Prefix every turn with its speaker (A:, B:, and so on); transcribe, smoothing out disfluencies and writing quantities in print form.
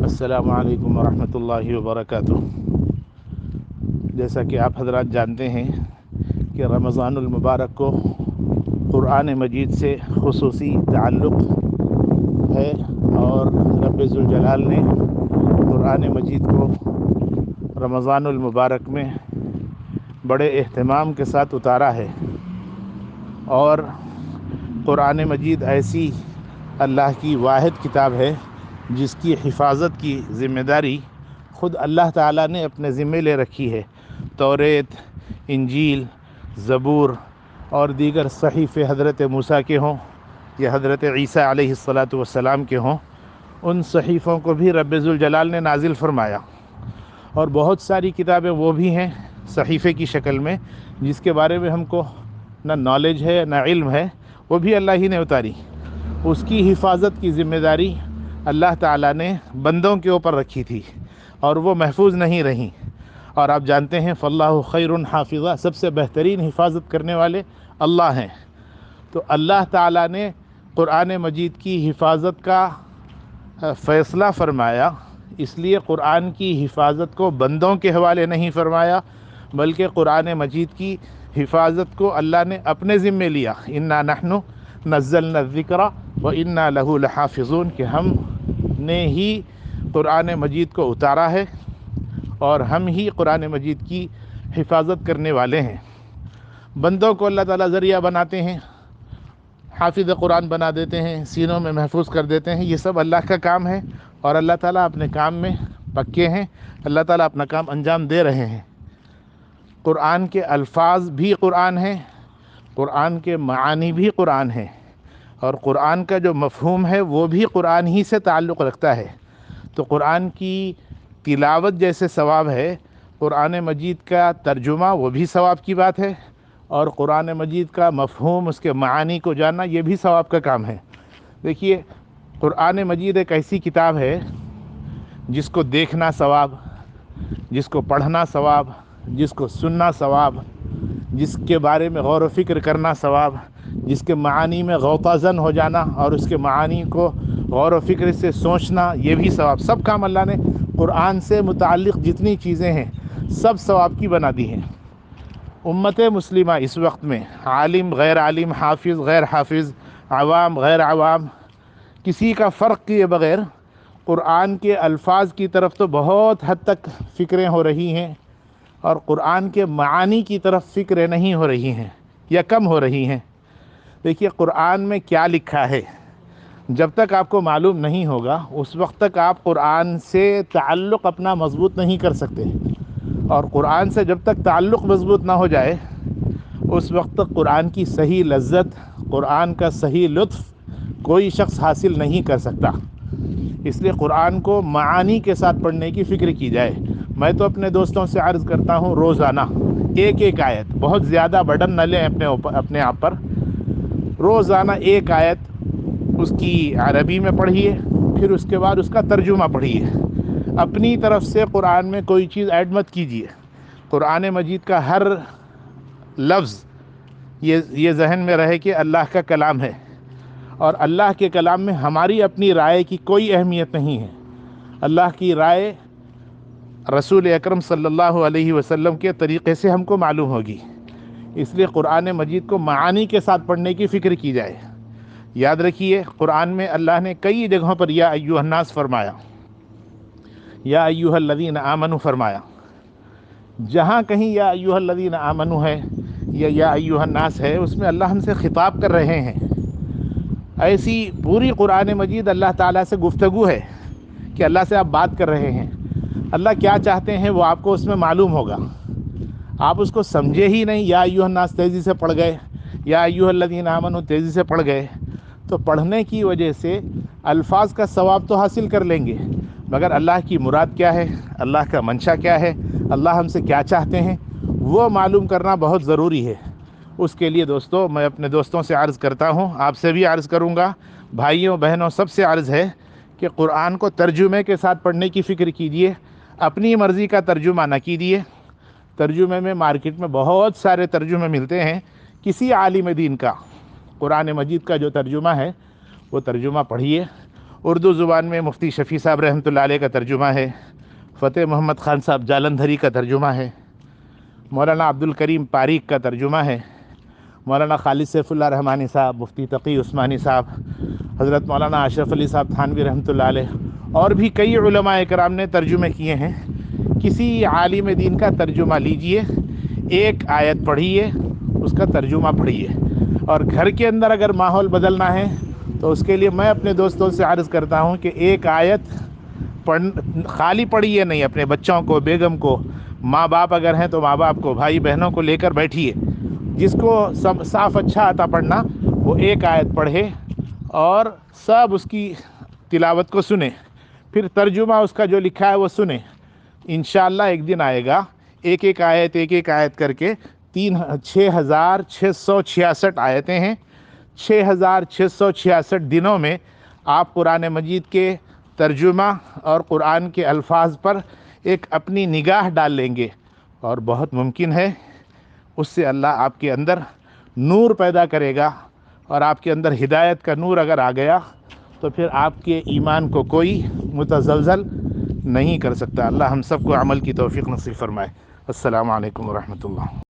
A: السلام علیکم ورحمۃ اللہ وبرکاتہ۔ جیسا کہ آپ حضرات جانتے ہیں کہ رمضان المبارک کو قرآن مجید سے خصوصی تعلق ہے، اور رب ذوالجلال نے قرآن مجید کو رمضان المبارک میں بڑے اہتمام کے ساتھ اتارا ہے۔ اور قرآن مجید ایسی اللہ کی واحد کتاب ہے جس کی حفاظت کی ذمہ داری خود اللہ تعالیٰ نے اپنے ذمے لے رکھی ہے۔ توریت، انجیل، زبور اور دیگر صحیفے حضرت موسیٰ کے ہوں یا حضرت عیسیٰ علیہ السلام کے ہوں، ان صحیفوں کو بھی رب ذوالجلال نے نازل فرمایا۔ اور بہت ساری کتابیں وہ بھی ہیں صحیفے کی شکل میں جس کے بارے میں ہم کو نہ نالج ہے نہ علم ہے، وہ بھی اللہ ہی نے اتاری۔ اس کی حفاظت کی ذمہ داری اللہ تعالیٰ نے بندوں کے اوپر رکھی تھی اور وہ محفوظ نہیں رہیں۔ اور آپ جانتے ہیں فاللہ خیر حافظہ، سب سے بہترین حفاظت کرنے والے اللہ ہیں۔ تو اللہ تعالیٰ نے قرآن مجید کی حفاظت کا فیصلہ فرمایا، اس لیے قرآن کی حفاظت کو بندوں کے حوالے نہیں فرمایا، بلکہ قرآن مجید کی حفاظت کو اللہ نے اپنے ذمے لیا۔ انا نحن نزلنا الذکر وانا لہ لحافظون، کہ ہم نے ہی قرآن مجید کو اتارا ہے اور ہم ہی قرآن مجید کی حفاظت کرنے والے ہیں۔ بندوں کو اللہ تعالیٰ ذریعہ بناتے ہیں، حافظ قرآن بنا دیتے ہیں، سینوں میں محفوظ کر دیتے ہیں، یہ سب اللہ کا کام ہے، اور اللہ تعالیٰ اپنے کام میں پکے ہیں، اللہ تعالیٰ اپنا کام انجام دے رہے ہیں۔ قرآن کے الفاظ بھی قرآن ہیں، قرآن کے معانی بھی قرآن ہیں، اور قرآن کا جو مفہوم ہے وہ بھی قرآن ہی سے تعلق رکھتا ہے۔ تو قرآن کی تلاوت جیسے ثواب ہے، قرآن مجید کا ترجمہ وہ بھی ثواب کی بات ہے، اور قرآن مجید کا مفہوم، اس کے معانی کو جاننا، یہ بھی ثواب کا کام ہے۔ دیکھیے، قرآن مجید ایک ایسی کتاب ہے جس کو دیکھنا ثواب، جس کو پڑھنا ثواب، جس کو سننا ثواب، جس کے بارے میں غور و فکر کرنا ثواب، جس کے معانی میں غوطہ زن ہو جانا اور اس کے معانی کو غور و فکر سے سوچنا، یہ بھی ثواب۔ سب کام اللہ نے قرآن سے متعلق جتنی چیزیں ہیں سب ثواب کی بنا دی ہیں۔ امت مسلمہ اس وقت میں عالم غیر عالم، حافظ غیر حافظ، عوام غیر عوام، کسی کا فرق کیے بغیر قرآن کے الفاظ کی طرف تو بہت حد تک فکریں ہو رہی ہیں، اور قرآن کے معانی کی طرف فکریں نہیں ہو رہی ہیں یا کم ہو رہی ہیں۔ دیکھیے، قرآن میں کیا لکھا ہے جب تک آپ کو معلوم نہیں ہوگا اس وقت تک آپ قرآن سے تعلق اپنا مضبوط نہیں کر سکتے، اور قرآن سے جب تک تعلق مضبوط نہ ہو جائے اس وقت تک قرآن کی صحیح لذت، قرآن کا صحیح لطف کوئی شخص حاصل نہیں کر سکتا۔ اس لیے قرآن کو معانی کے ساتھ پڑھنے کی فکر کی جائے۔ میں تو اپنے دوستوں سے عرض کرتا ہوں، روزانہ ایک ایک آیت، بہت زیادہ برڈن نہ لیں اپنے آپ پر، روزانہ ایک آیت اس کی عربی میں پڑھیے، پھر اس کے بعد اس کا ترجمہ پڑھیے۔ اپنی طرف سے قرآن میں کوئی چیز ایڈ مت کیجیے۔ قرآن مجید کا ہر لفظ یہ ذہن میں رہے کہ اللہ کا کلام ہے، اور اللہ کے کلام میں ہماری اپنی رائے کی کوئی اہمیت نہیں ہے۔ اللہ کی رائے رسول اکرم صلی اللہ علیہ وسلم کے طریقے سے ہم کو معلوم ہوگی۔ اس لیے قرآن مجید کو معانی کے ساتھ پڑھنے کی فکر کی جائے۔ یاد رکھیے، قرآن میں اللہ نے کئی جگہوں پر یا ایھا الناس فرمایا، یا ایھا الذین آمنوا فرمایا۔ جہاں کہیں یا ایھا الذین آمنوا ہے یا ایھا الناس ہے، اس میں اللہ ہم سے خطاب کر رہے ہیں۔ ایسی پوری قرآن مجید اللہ تعالیٰ سے گفتگو ہے کہ اللہ سے آپ بات کر رہے ہیں۔ اللہ کیا چاہتے ہیں وہ آپ کو اس میں معلوم ہوگا۔ آپ اس کو سمجھے ہی نہیں، یا ایھا الناس تیزی سے پڑھ گئے، یا ایھا الذین آمنوا تیزی سے پڑھ گئے، تو پڑھنے کی وجہ سے الفاظ کا ثواب تو حاصل کر لیں گے، مگر اللہ کی مراد کیا ہے، اللہ کا منشا کیا ہے، اللہ ہم سے کیا چاہتے ہیں، وہ معلوم کرنا بہت ضروری ہے۔ اس کے لیے دوستو، میں اپنے دوستوں سے عرض کرتا ہوں، آپ سے بھی عرض کروں گا، بھائیوں بہنوں سب سے عرض ہے کہ قرآن کو ترجمے کے ساتھ پڑھنے کی فکر کیجیے، اپنی مرضی کا ترجمہ نہ کیجیے۔ ترجمے میں مارکیٹ میں بہت سارے ترجمے ملتے ہیں، کسی عالم دین کا قرآن مجید کا جو ترجمہ ہے وہ ترجمہ پڑھیے، اردو زبان میں مفتی شفیع صاحب رحمۃ اللہ علیہ کا ترجمہ ہے، فتح محمد خان صاحب جالندھری کا ترجمہ ہے، مولانا عبد الکریم پاریک کا ترجمہ ہے، مولانا خالد سیف اللہ رحمانی صاحب، مفتی تقی عثمانی صاحب، حضرت مولانا اشرف علی صاحب تھانوی رحمۃ اللہ علیہ، اور بھی کئی علماء کرام نے ترجمے کیے ہیں۔ کسی عالم دین کا ترجمہ لیجئے، ایک آیت پڑھیے، اس کا ترجمہ پڑھیے، اور گھر کے اندر اگر ماحول بدلنا ہے تو اس کے لیے میں اپنے دوستوں سے عرض کرتا ہوں کہ ایک آیت خالی پڑھیے نہیں، اپنے بچوں کو، بیگم کو، ماں باپ اگر ہیں تو ماں باپ کو، بھائی بہنوں کو لے کر بیٹھیے، جس کو صاف اچھا آتا پڑھنا وہ ایک آیت پڑھے اور سب اس کی تلاوت کو سنیں، پھر ترجمہ اس کا جو لکھا ہے وہ سنیں۔ انشاءاللہ ایک دن آئے گا ایک ایک آیت کر کے 6,666 آیتیں ہیں، 6,666 دنوں میں آپ قرآن مجید کے ترجمہ اور قرآن کے الفاظ پر ایک اپنی نگاہ ڈال لیں گے، اور بہت ممکن ہے اس سے اللہ آپ کے اندر نور پیدا کرے گا، اور آپ کے اندر ہدایت کا نور اگر آ گیا تو پھر آپ کے ایمان کو کوئی متزلزل نہیں کر سکتا۔ اللہ ہم سب کو عمل کی توفیق نصیب فرمائے۔ السلام علیکم ورحمۃ اللہ۔